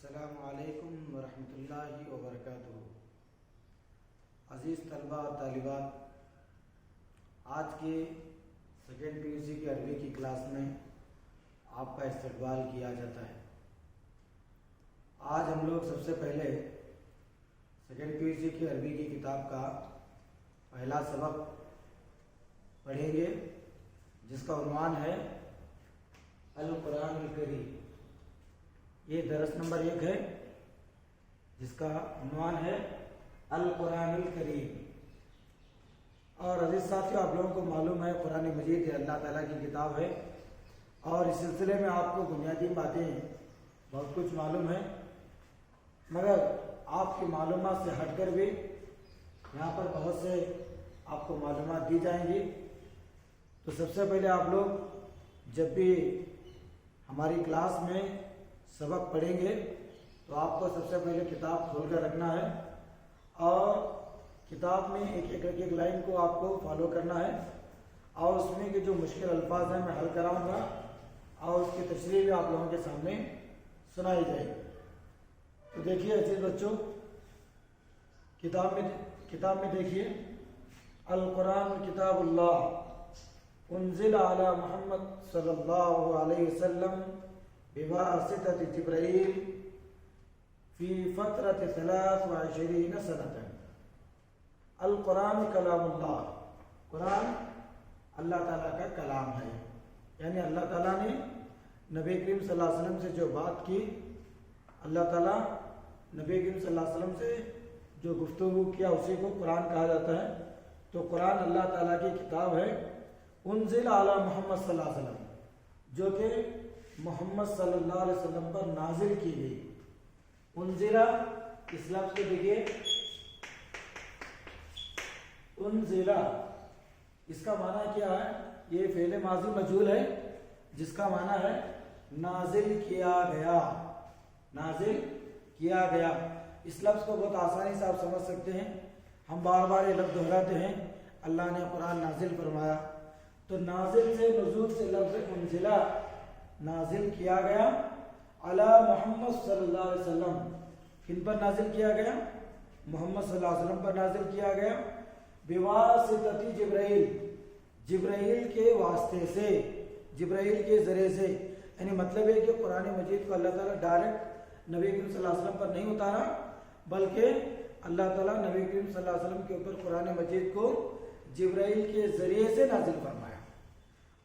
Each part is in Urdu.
السلام علیکم ورحمۃ اللہ وبرکاتہ۔ عزیز طلباء اور طالبات، آج کے سیکنڈ پی یو سی کی عربی کی کلاس میں آپ کا استقبال کیا جاتا ہے۔ آج ہم لوگ سب سے پہلے سیکنڈ پی یو سی کی عربی کی کتاب کا پہلا سبق پڑھیں گے، جس کا عنوان ہے القرآن الکریم۔ یہ درس نمبر 1 ہے، جس کا عنوان ہے القرآن الکریم۔ اور عزیز ساتھیوں، آپ لوگوں کو معلوم ہے قرآن مجید یہ اللہ تعالیٰ کی کتاب ہے، اور اس سلسلے میں آپ کو بنیادی باتیں بہت کچھ معلوم ہے، مگر آپ کی معلومات سے ہٹ کر بھی یہاں پر بہت سے آپ کو معلومات دی جائیں گی۔ تو سب سے پہلے آپ لوگ جب بھی ہماری کلاس میں سبق پڑھیں گے تو آپ کو سب سے پہلے کتاب کھول کر رکھنا ہے، اور کتاب میں ایک لائن کو آپ کو فالو کرنا ہے، اور اس میں کے جو مشکل الفاظ ہیں میں حل کراؤں گا، اور اس کی تشریح بھی آپ لوگوں کے سامنے سنائی جائے گی۔ تو دیکھیے عزیز بچوں، کتاب میں دیکھیے، القرآن کتاب اللہ انزل علی محمد صلی اللہ علیہ وسلم بواسطة جبرائیل فی فترة 23 سنة۔ القرآن کلام اللہ، قرآن اللہ تعالیٰ کا کلام ہے، یعنی اللہ تعالیٰ نے نبی کریم صلی اللہ علیہ وسلم سے جو بات کی، اللہ تعالیٰ نبی کریم صلی اللہ علیہ وسلم سے جو گفتگو کیا، اسی کو قرآن کہا جاتا ہے۔ تو قرآن اللہ تعالیٰ کی کتاب ہے، انزل علی محمد صلی اللہ علیہ وسلم، جو کہ محمد صلی اللہ علیہ وسلم پر نازل کی گئی۔ انزلہ اس لفظ کو دیکھیے، انزلہ اس کا معنی کیا ہے؟ یہ فعل ماضی مجہول ہے، جس کا معنی ہے نازل کیا گیا، نازل کیا گیا۔ اس لفظ کو بہت آسانی سے آپ سمجھ سکتے ہیں، ہم بار بار یہ لفظ دہراتے ہیں، اللہ نے قرآن نازل فرمایا۔ تو نازل سے، نزول سے لفظ انزلہ، نازل کیا گیا علی محمد صلی اللہ علیہ وسلم۔ کن پر نازل کیا گیا؟ محمد صلی اللہ علیہ وسلم پر نازل کیا گیا، بواسطۃ جبرائیل، جبرائیل کے واسطے سے، جبرائیل کے ذریعے سے۔ یعنی مطلب ہے کہ قرآن مجید کو اللہ تعالیٰ ڈائریکٹ نبی کریم صلی اللہ علیہ وسلم پر نہیں اتارا، بلکہ اللہ تعالیٰ نبی کریم صلی اللہ علیہ وسلم کے اوپر قرآن مجید کو جبرائیل کے ذریعے سے نازل فرمایا۔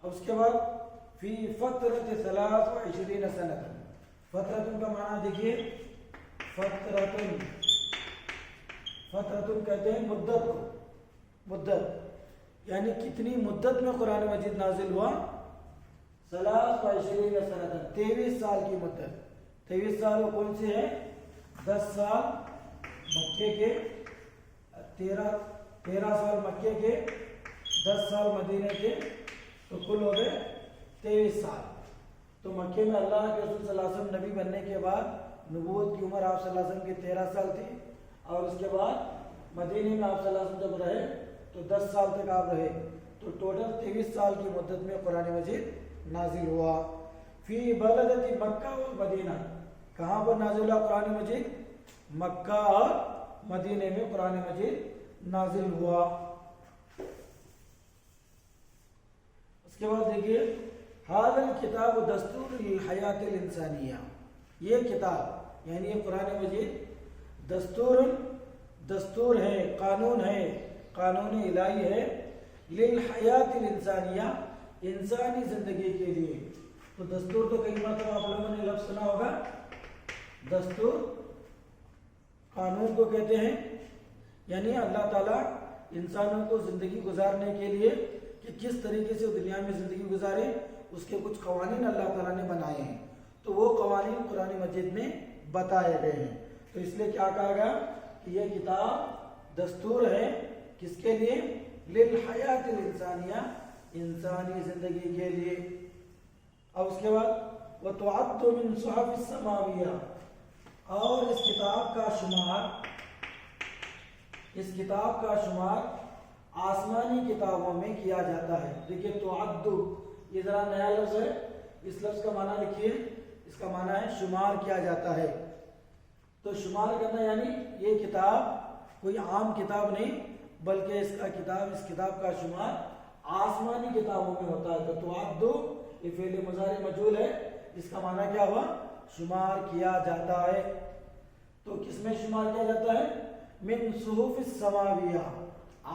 اور اس کے بعد فی فترۃ 23 سنۃ، فترۃ کا معنی دیکھیے، فترۃ کہتے ہیں مدت کو، مدت یعنی کتنی مدت میں قرآن مجید نازل ہوا؟ 23 سنۃ، 23 سال کی مدت۔ 23 سال وہ کون سے ہیں؟ 10 سال مکے کے، 13 سال مکے کے، 10 سال مدینے کے، تو کل ہو گئے 23 سال۔ تو مکے میں اللہ کے رسول صلی اللہ علیہ وسلم نبی بننے کے بعد نبوت کی عمر آپ صلی اللہ علیہ وسلم کی 13 سال تھی، اور اس کے بعد مدینے میں آپ صلی اللہ علیہ وسلم جب رہے تو 10 سال تک آپ رہے، تو ٹوٹل 23 سال کی مدت میں قرآن مجید نازل ہوا۔ فی بلدۃ مکہ و مدینہ، کہاں پر نازل ہوا قرآن مجید؟ مکہ اور مدینے میں قرآن مجید نازل ہوا۔ اس کے بعد دیکھیے، ھذا الکتاب دستور للحیاۃ الانسانیہ، یہ کتاب یعنی یہ قرآن مجید دستور ہے، قانون ہے، قانون الہی ہے، للحیاۃ الانسانیہ، انسانی زندگی کے لیے۔ تو دستور تو کئی مرتبہ آپ لوگوں نے لفظ سنا ہوگا، دستور قانون کو کہتے ہیں، یعنی اللہ تعالیٰ انسانوں کو زندگی گزارنے کے لیے کہ کس طریقے سے دنیا میں زندگی گزارے، اس کے کچھ قوانین اللہ تعالیٰ نے بنائے ہیں، تو وہ قوانین قرآن مجید میں بتائے گئے ہیں۔ تو اس لیے کیا کہا گیا کہ یہ کتاب دستور ہے، کس کے لیے؟ للحیاۃ الانسانیہ، انسانی زندگی کے لیے۔ اب اس کے بعد وَتُعَدُّ مِن صُحُفِ السَّمَاوِیَّہ، اور اس کتاب کا شمار آسمانی کتابوں میں کیا جاتا ہے۔ دیکھیے تعد، یہ ذرا نیا لفظ ہے، اس لفظ کا معنی لکھیے، اس کا معنی ہے شمار کیا جاتا ہے۔ تو شمار کرنا یعنی یہ کتاب کوئی عام کتاب نہیں بلکہ اس کتاب کا شمار آسمانی کتابوں میں ہوتا ہے. تو تعد یہ فعل مضارع مجهول ہے, اس کا معنی کیا ہوا؟ شمار کیا جاتا ہے. تو کس میں شمار کیا جاتا ہے؟ من صحف السماویہ,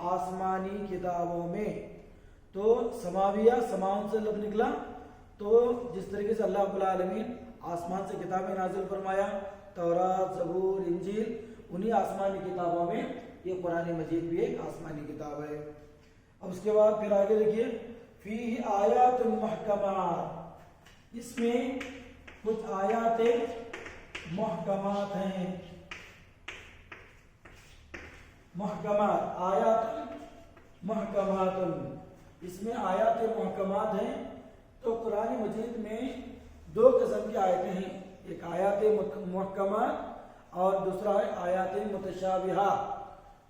آسمانی کتابوں میں. تو سماویہ سماؤں سے لفظ نکلا, تو جس طریقے سے اللہ رب العالمین آسمان سے کتابیں نازل فرمایا, تورات, زبور, انجیل, انہی آسمانی کتابوں میں یہ قرآن مجید بھی ایک آسمانی کتاب ہے. اب اس کے بعد پھر آگے دیکھیے, فیہ آیات محکمات, اس میں کچھ آیات محکمات ہیں. محکمات, آیات محکمات, اس میں آیات محکمات ہیں. تو قرآن مجید میں دو قسم کی آیتیں ہیں, ایک آیات محکمات اور دوسرا ہے آیات متشابہات.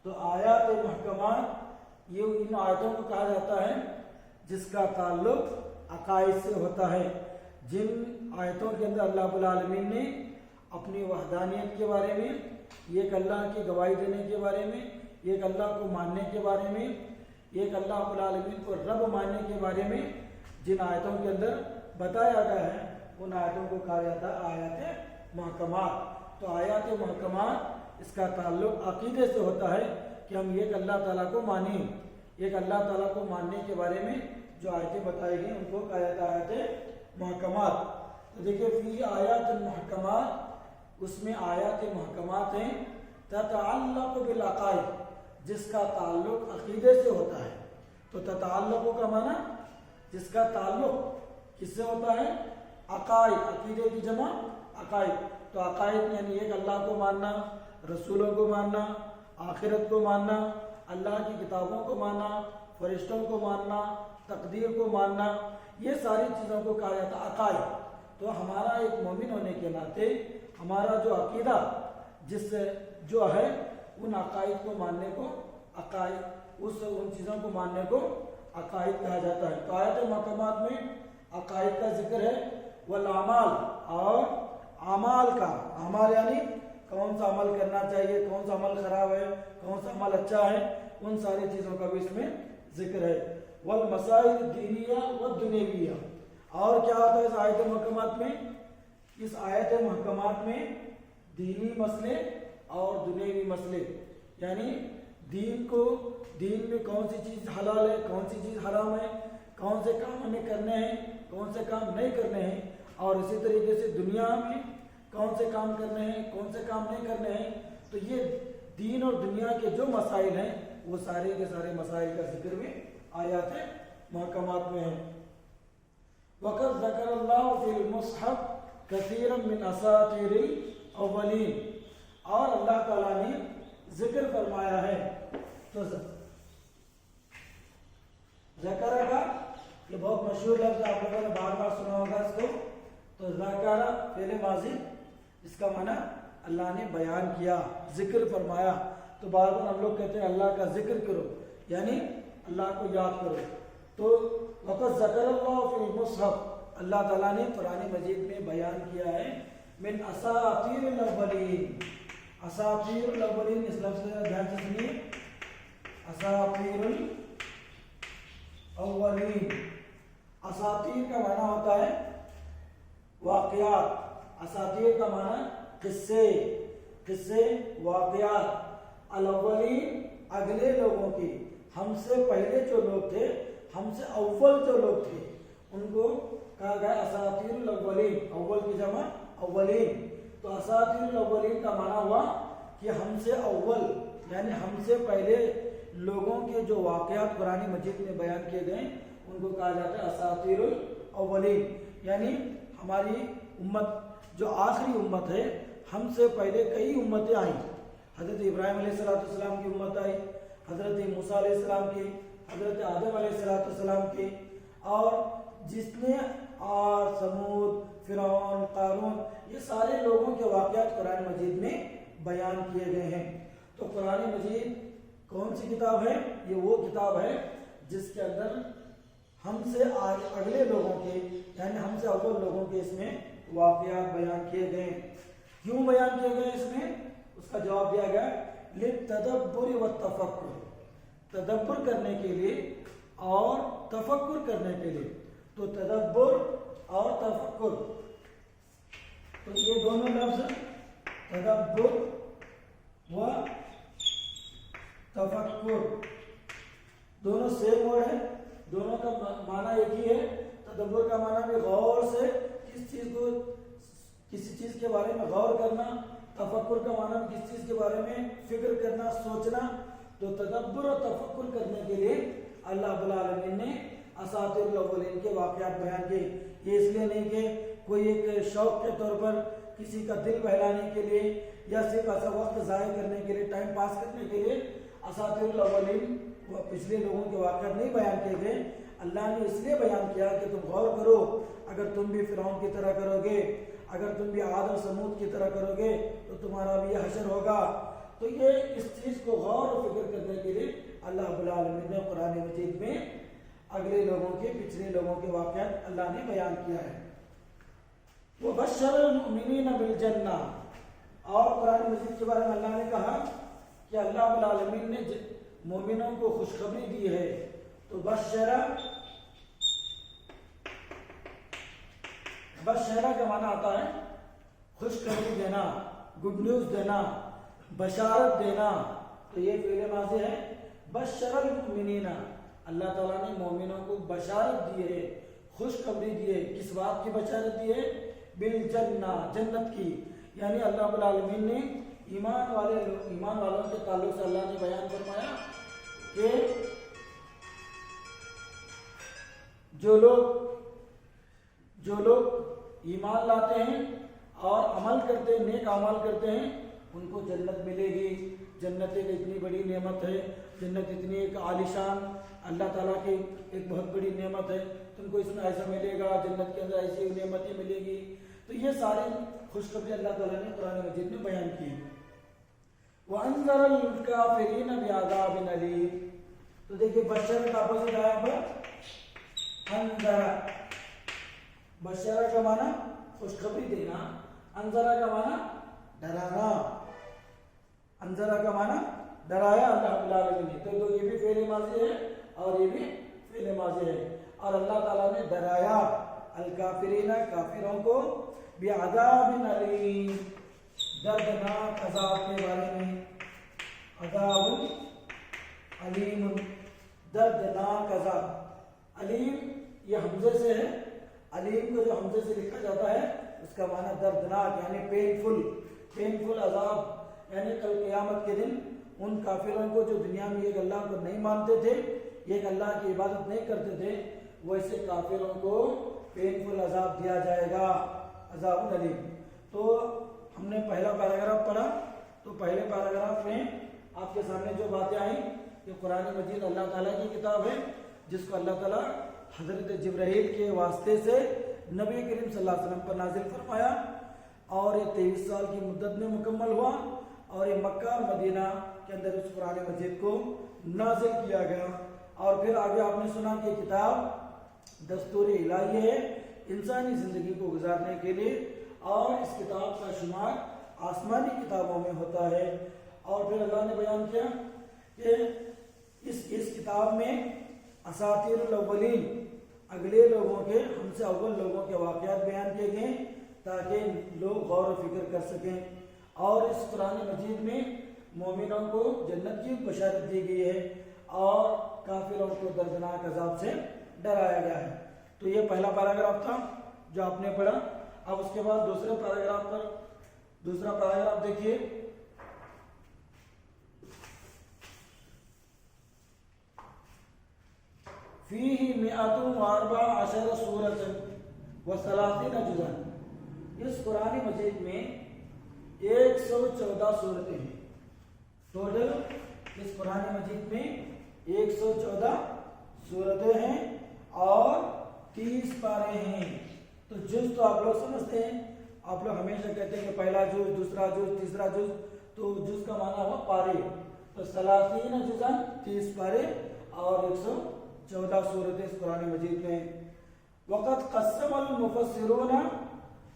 تو آیات محکمات یہ ان آیتوں کو کہا جاتا ہے جس کا تعلق عقائد سے ہوتا ہے, جن آیتوں کے اندر اللہ رب العالمین نے اپنی وحدانیت کے بارے میں, ایک اللہ کی گواہی دینے کے بارے میں, ایک اللہ کو ماننے کے بارے میں, ایک اللہ رب العالمین کو رب ماننے کے بارے میں جن آیتوں کے اندر بتایا گیا ہے, ان آیتوں کو کہا جاتا ہے آیات محکمات. تو آیات محکمات اس کا تعلق عقیدے سے ہوتا ہے کہ ہم ایک اللہ تعالیٰ کو مانیں. ایک اللہ تعالیٰ کو ماننے کے بارے میں جو آیتیں بتائی گئی ان کو کہا جاتا ہے آیات محکمات. تو دیکھیے فی آیات محکمات, اس میں آیات محکمات ہیں تتعلق بالعقائد, جس کا تعلق عقیدے سے ہوتا ہے. تو تتعلق کا معنی جس کا تعلق کس سے ہوتا ہے؟ عقائد, عقیدے کی جمع عقائد. تو عقائد یعنی ایک اللہ کو ماننا, رسولوں کو ماننا, آخرت کو ماننا, اللہ کی کتابوں کو ماننا, فرشتوں کو ماننا, تقدیر کو ماننا, یہ ساری چیزوں کو کہا جاتا ہے عقائد. تو ہمارا ایک مومن ہونے کے ناطے ہمارا جو عقیدہ جس سے جو ہے ان عقائد کو ماننے کو عقائد, ان چیزوں کو ماننے کو عقائد کہا جاتا ہے. تو آیات محکمات میں عقائد کا ذکر ہے, والاعمال, اور اعمال کا, اعمال یعنی کون سا عمل کرنا چاہیے, کون سا عمل خراب ہے, کون سا عمل اچھا ہے, ان ساری چیزوں کا بھی اس میں ذکر ہے. والمسائل الدینیہ والدنیویہ, اور کیا ہوتا ہے اس آیت محکمات میں؟ اس آیت محکمات میں دینی مسئلے اور دنیوی مسئلے, یعنی دین میں کون سی چیز حلال ہے, کون سی چیز حرام ہے, کون سے کام ہمیں کرنے ہیں, کون سے کام نہیں کرنے ہیں, اور اسی طریقے سے دنیا میں کون سے کام کرنے ہیں, کون سے کام نہیں کرنے ہیں. تو یہ دین اور دنیا کے جو مسائل ہیں وہ سارے کے سارے مسائل کا ذکر بھی آیات محکمات میں ہے. وقد ذکر اللہ فی المصحف کثیرا من اساطیر الاولین, اور اللہ تعالیٰ نے ذکر فرمایا ہے. تو ذکر کا یہ بہت مشہور لفظ آپ لوگوں نے بار بار سنا ہوگا اس کو. تو ذکر فعل ماضی, اس کا معنی اللہ نے بیان کیا, ذکر فرمایا. تو بار بار ہم لوگ کہتے ہیں اللہ کا ذکر کرو, یعنی اللہ کو یاد کرو. تو وقت ذکر اللہ فی المصحف, اللہ تعالیٰ نے قرآن مجید میں بیان کیا ہے من اساطیر الاولین. اساطیر الاولین اس لفظ سے دھیان سے سنیے, اساطیر الاولین. اساطیر کا معنی ہوتا ہے واقعات. اساطیر کا معنی قصے واقعات. الاولین اگلے لوگوں کی, ہم سے پہلے جو لوگ تھے, ہم سے اول جو لوگ تھے, ان کو کہا گیا اساطیر الاولین. اول کی جمع اولین. تو اساطیر الاولین کا معنی ہوا کہ ہم سے اول یعنی ہم سے پہلے لوگوں کے جو واقعات قرآن مجید میں بیان کیے گئے ان کو کہا جاتا ہے اساطیر الاولین. یعنی ہماری امت جو آخری امت ہے, ہم سے پہلے کئی امتیں آئیں. حضرت ابراہیم علیہ السلام کی امت آئی, حضرت موسیٰ علیہ السلام کی, حضرت آدم علیہ السلام کی, اور جس نے سمود, فرعون, قارون, یہ سارے لوگوں کے واقعات قرآن مجید میں بیان کیے گئے ہیں. تو قرآن مجید کون سی کتاب ہے؟ یہ وہ کتاب ہے جس کے اندر ہم سے اگلے لوگوں کے یعنی ہم سے اول لوگوں کے اس میں واقعات بیان کیے گئے. کیوں بیان کیے گئے اس میں؟ اس کا جواب دیا گیا للتدبر والتفکر، تدبر کرنے کے لیے اور تفکر کرنے کے لیے۔ تو تدبر اور تفکر، تو یہ دونوں لفظ تدبر و تفکر دونوں سیم ورڈ ہے، دونوں کا معنی ایک ہی ہے۔ تدبر کا معنی بھی غور سے کسی چیز کے بارے میں غور کرنا، تفکر کا معنی بھی کسی چیز کے بارے میں فکر کرنا، سوچنا۔ تو تدبر اور تفکر کرنے کے لیے اللہ رب العالمین نے اساطیر الاولین کے واقعات بیان کیے۔ یہ اس لیے نہیں کہ کوئی ایک شوق کے طور پر کسی کا دل بہلانے کے لیے یا صرف ایسا وقت ضائع کرنے کے لیے، ٹائم پاس کرنے کے لیے اساطیر الاولین وہ پچھلے لوگوں کے واقعات نہیں بیان کیے گئے۔ اللہ نے اس لیے بیان کیا کہ تم غور کرو، اگر تم بھی فرعون کی طرح کرو گے، اگر تم بھی عاد و سمود کی طرح کرو گے تو تمہارا بھی یہ حشر ہوگا۔ تو یہ اس چیز کو غور و فکر کرنے کے لیے اللہ رب العالمین نے قرآن مجید میں اگلے لوگوں کے، پچھلے لوگوں کے واقعات اللہ نے بیان کیا ہے۔ وَبَشَّرَ الْمُؤْمِنِينَ بِالْجَنَّةِ، اور قرآن مجید کے بارے میں اللہ نے کہا کہ اللہ رب العالمین نے مومنوں کو خوشخبری دی ہے۔ تو بشرہ کا معنی آتا ہے خوشخبری دینا، گڈ نیوز دینا، بشارت دینا۔ تو یہ فعل ماضی ہے، بشر المؤمنین، اللہ تعالیٰ نے مومنوں کو بشارت دی ہے، خوشخبری دی ہے۔ کس بات کی بشارت دی ہے؟ بالجنہ، جنت کی۔ یعنی اللہ رب العالمین نے ایمان والوں کے تعلق سے اللہ نے بیان فرمایا کہ جو لوگ ایمان لاتے ہیں اور عمل کرتے ہیں، نیک اعمال کرتے ہیں، ان کو جنت ملے گی۔ جنت ایک اتنی بڑی نعمت ہے، جنت اتنی ایک عالیشان اللہ تعالیٰ کی ایک بہت بڑی نعمت ہے۔ تم کو اس میں ایسا ملے گا، جنت کے اندر ایسی نعمتیں ملے گی۔ تو یہ ساری خوشخبری اللہ تعالیٰ نے قرآن مجید میں بیان کی۔ وَأَنذَرَ الْكَافِرِينَ بِعَذَابٍ أَلِيمٍ، تو دیکھیے بشر کا اپوزٹ آیا پر انذر۔ بشر کا معنی خوشخبری دینا، انذر کا معنی ڈرانا، انذر کا معنی ڈرایا اللہ رب العالمین نے۔ تو یہ بھی فعل ماضی ہے اور یہ بھی فعل ماضی ہے۔ اور اللہ تعالیٰ نے ڈرایا الکافرین، کافروں کو، بعذاب علیم، دردناک عذاب کے بارے میں۔ عذاب علیم، دردناک عذاب۔ علیم یہ حمزے سے ہے، علیم کو جو حمزے سے لکھا جاتا ہے اس کا معنی دردناک، یعنی پینفل عذاب۔ یعنی کل قیامت کے دن ان کافروں کو جو دنیا میں ایک اللہ کو نہیں مانتے تھے، ایک اللہ کی عبادت نہیں کرتے تھے، ویسے کافروں کو پینفل عذاب دیا جائے گا، عذاب علیم۔ تو ہم نے پہلا پیراگراف پڑھا، تو پہلے پیراگراف میں آپ کے سامنے جو باتیں آئیں کہ قرآن مجید اللہ تعالیٰ کی کتاب ہے جس کو اللہ تعالیٰ حضرت جبرائیل کے واسطے سے نبی کریم صلی اللہ علیہ وسلم پر نازل فرمایا، اور یہ 23 سال کی مدت میں مکمل ہوا، اور یہ مکہ اور مدینہ کے اندر اس قرآن مجید کو نازل کیا گیا۔ اور پھر آگے آپ نے سنا کہ کتاب دستور الہی ہے انسانی زندگی کو گزارنے کے لیے، اور اس کتاب کا شمار آسمانی کتابوں میں ہوتا ہے۔ اور پھر اللہ نے بیان کیا کہ اس کتاب میں اساطیر الاولین، اگلے لوگوں کے، ہم سے اول لوگوں کے واقعات بیان کیے گئے تاکہ لوگ غور و فکر کر سکیں۔ اور اس قرآن مجید میں مومنوں کو جنت کی بشارت دی گئی ہے اور کافروں کو دردناک عذاب سے ڈرایا گیا ہے۔ تو یہ پہلا پیراگراف تھا جو آپ نے پڑھا۔ اب اس کے بعد دوسرا پیراگراف دیکھیے۔ فیہ 114 سورۃ و30 جزءا، اس قرآن مجید میں 114 صورتیں ہیں۔ ٹوٹل اس قرآن مجید میں 114 صورتیں ہیں اور 30 پارے ہیں۔ تو جز تو آپ لوگ سمجھتے ہیں، آپ لوگ ہمیشہ کہتے ہیں کہ پہلا جز، دوسرا جز، تیسرا جز، تو جز کا معنی ہوا پارے۔ تو 30 جزء 30 پارے اور 114 صورتیں اس قرآن مجید میں۔ وقد قسم المفسرون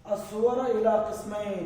السور الى قسمین،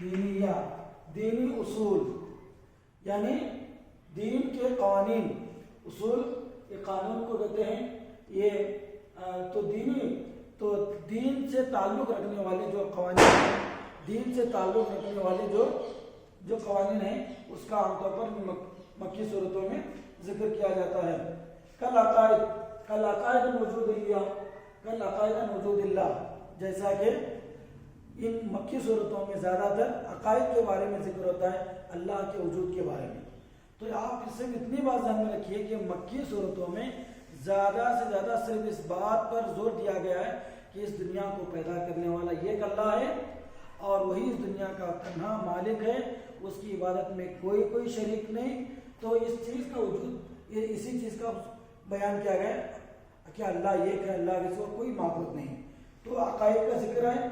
دینیہ دینی اصول یعنی دین کے قوانین. اصول یہ قانون کو کہتے ہیں. یہ تو دین سے تعلق رکھنے والے جو قوانین ہیں, دین سے تعلق رکھنے والے جو قوانین ہیں اس کا عام طور پر مکی صورتوں میں ذکر کیا جاتا ہے. کل عقائد وجود اللہ, جیسا کہ ان مکی صورتوں میں زیادہ تر عقائد کے بارے میں ذکر ہوتا ہے, اللہ کے وجود کے بارے میں. تو آپ اس سے اتنی بات ذہن میں رکھیے کہ مکی صورتوں میں زیادہ سے زیادہ صرف اس بات پر زور دیا گیا ہے کہ اس دنیا کو پیدا کرنے والا ایک اللہ ہے اور وہی اس دنیا کا تنہا مالک ہے, اس کی عبادت میں کوئی شریک نہیں. تو اس چیز کا وجود, یہ اسی چیز کا بیان کیا گیا کہ اللہ ایک ہے, اللہ کے سوا کوئی معبود نہیں. تو عقائد کا ذکر ہے.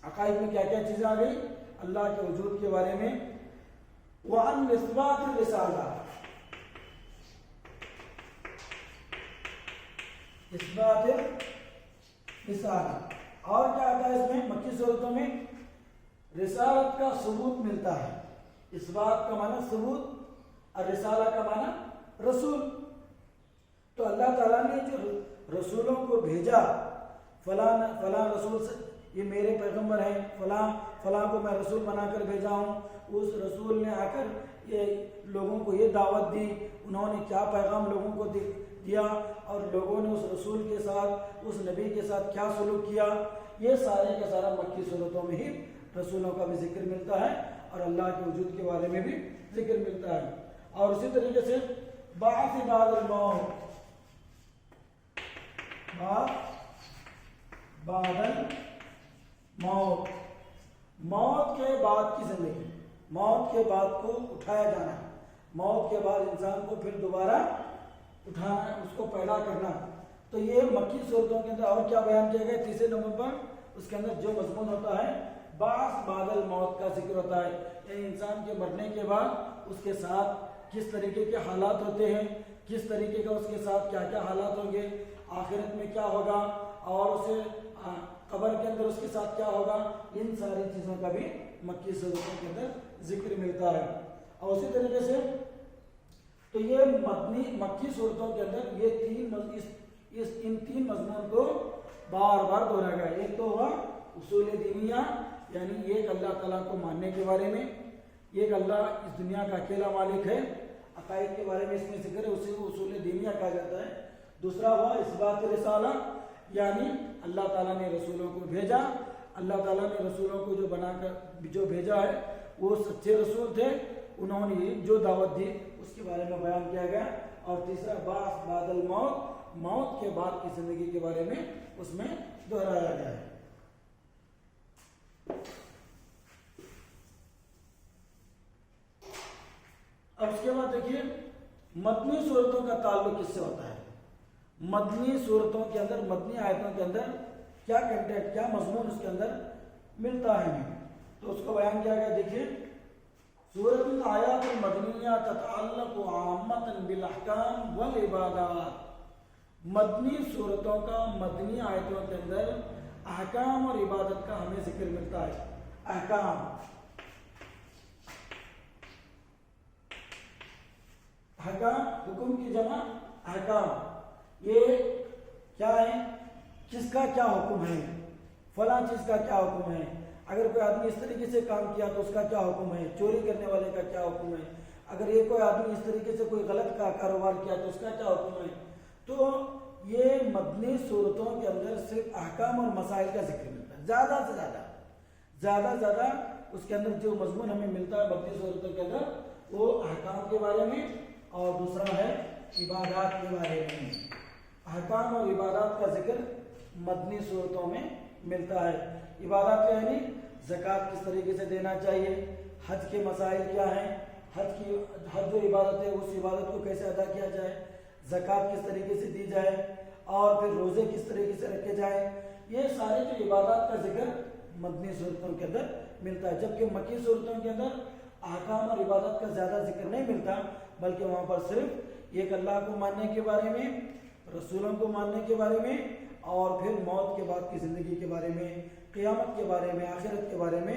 عقائد میں کیا کیا چیزیں آ گئی؟ اللہ کے وجود کے بارے میں, وعن اثبات الرسالہ, اثبات رسالہ. اور کیا آتا ہے اس میں مکی صورتوں میں؟ رسالت کا ثبوت ملتا ہے. اثبات کا معنی ثبوت اور رسالہ کا معنی رسول. تو اللہ تعالیٰ نے جو رسولوں کو بھیجا, فلاں رسول سے یہ میرے پیغمبر ہیں, فلاں کو میں رسول بنا کر بھیجا ہوں. اس رسول نے آ کر یہ لوگوں کو یہ دعوت دی, انہوں نے کیا پیغام لوگوں کو دیا اور لوگوں نے اس رسول کے ساتھ, اس نبی کے ساتھ کیا سلوک کیا, یہ سارے کا سارا مکی صورتوں میں ہی رسولوں کا بھی ذکر ملتا ہے اور اللہ کے وجود کے بارے میں بھی ذکر ملتا ہے. اور اسی طریقے سے بعث بعد الموت, بعد الموت, موت کے بعد کی زندگی, موت کے بعد کو اٹھایا جانا, موت کے بعد انسان کو پھر دوبارہ اٹھانا, اس کو پیدا کرنا. تو یہ مکی صورتوں کے اندر اور کیا بیان کیا گیا؟ تیسرے نمبر پر اس کے اندر جو مضمون ہوتا ہے بعث بعد الموت کا ذکر ہوتا ہے, یعنی انسان کے مرنے کے بعد اس کے ساتھ کس طریقے کے حالات ہوتے ہیں, کس طریقے کا اس کے ساتھ کیا کیا حالات ہوں گے, آخرت میں کیا ہوگا اور اسے قبر کے اندر اس کے ساتھ کیا ہوگا, ان ساری چیزوں کا بھی مکی صورتوں کے اندر ذکر ملتا ہے. اور اسی طریقے سے تو یہ مکی صورتوں کے اندر یہ ان تین مضمون کو بار بار دہرایا گیا. ایک تو ہوا اصول دینیہ یعنی ایک اللہ تعالیٰ کو ماننے کے بارے میں, ایک اللہ اس دنیا کا اکیلا مالک ہے, عقائد کے بارے میں اس میں ذکر ہے, اسی کو اصول دینیہ کہا جاتا ہے. دوسرا ہوا اثبات رسالہ یعنی اللہ تعالیٰ نے رسولوں کو بھیجا, اللہ تعالیٰ نے رسولوں کو جو بنا کر جو بھیجا ہے وہ سچے رسول تھے, انہوں نے جو دعوت دی اس کے بارے میں بیان کیا گیا. اور تیسرا بعث بعد الموت, موت کے بعد کی زندگی کے بارے میں اس میں دہرایا گیا ہے. اب اس کے بعد دیکھیے مدنی صورتوں کا تعلق کس سے ہوتا ہے. مدنی صورتوں کے اندر, مدنی آیتوں کے اندر کیا کنٹینٹ, کیا مضمون اس کے اندر ملتا ہے ہمیں, تو اس کو بیان کیا گیا. دیکھیے سورۃ الآیات المدنیہ تتعلق عامۃ بالاحکام والعبادات, مدنی صورتوں کا مدنی آیتوں کے اندر احکام اور عبادت کا ہمیں ذکر ملتا ہے. احکام, احکام حکم کی جمع احکام, یہ کیا ہے, کس کا کیا حکم ہے, فلاں چیز کا کیا حکم ہے, اگر کوئی آدمی اس طریقے سے کام کیا تو اس کا کیا حکم ہے, چوری کرنے والے کا کیا حکم ہے, اگر یہ کوئی آدمی اس طریقے سے کوئی غلط کا کاروبار کیا تو اس کا کیا حکم ہے. تو یہ مدنی صورتوں کے اندر صرف احکام اور مسائل کا ذکر ملتا ہے. زیادہ سے زیادہ اس کے اندر جو مضمون ہمیں ملتا ہے مدنی صورتوں کے اندر وہ احکام کے بارے میں, اور دوسرا ہے عبادات کے بارے میں. احکام اور عبادات کا ذکر مدنی صورتوں میں ملتا ہے. عبادات یعنی زکوٰۃ کس طریقے سے دینا چاہیے, حج کے مسائل کیا ہیں, حج جو عبادت ہے اس عبادت کو کیسے ادا کیا جائے, زکوٰۃ کس طریقے سے دی جائے, اور پھر روزے کس طریقے سے رکھے جائیں. یہ سارے جو عبادات کا ذکر مدنی صورتوں کے اندر ملتا ہے. جبکہ مکی صورتوں کے اندر احکام اور عبادت کا زیادہ ذکر نہیں ملتا, بلکہ وہاں پر صرف ایک اللہ کو ماننے کے بارے میں, رسولوں کو ماننے کے بارے میں, اور پھر موت کے بعد کی زندگی کے بارے میں, قیامت کے بارے میں, آخرت کے بارے میں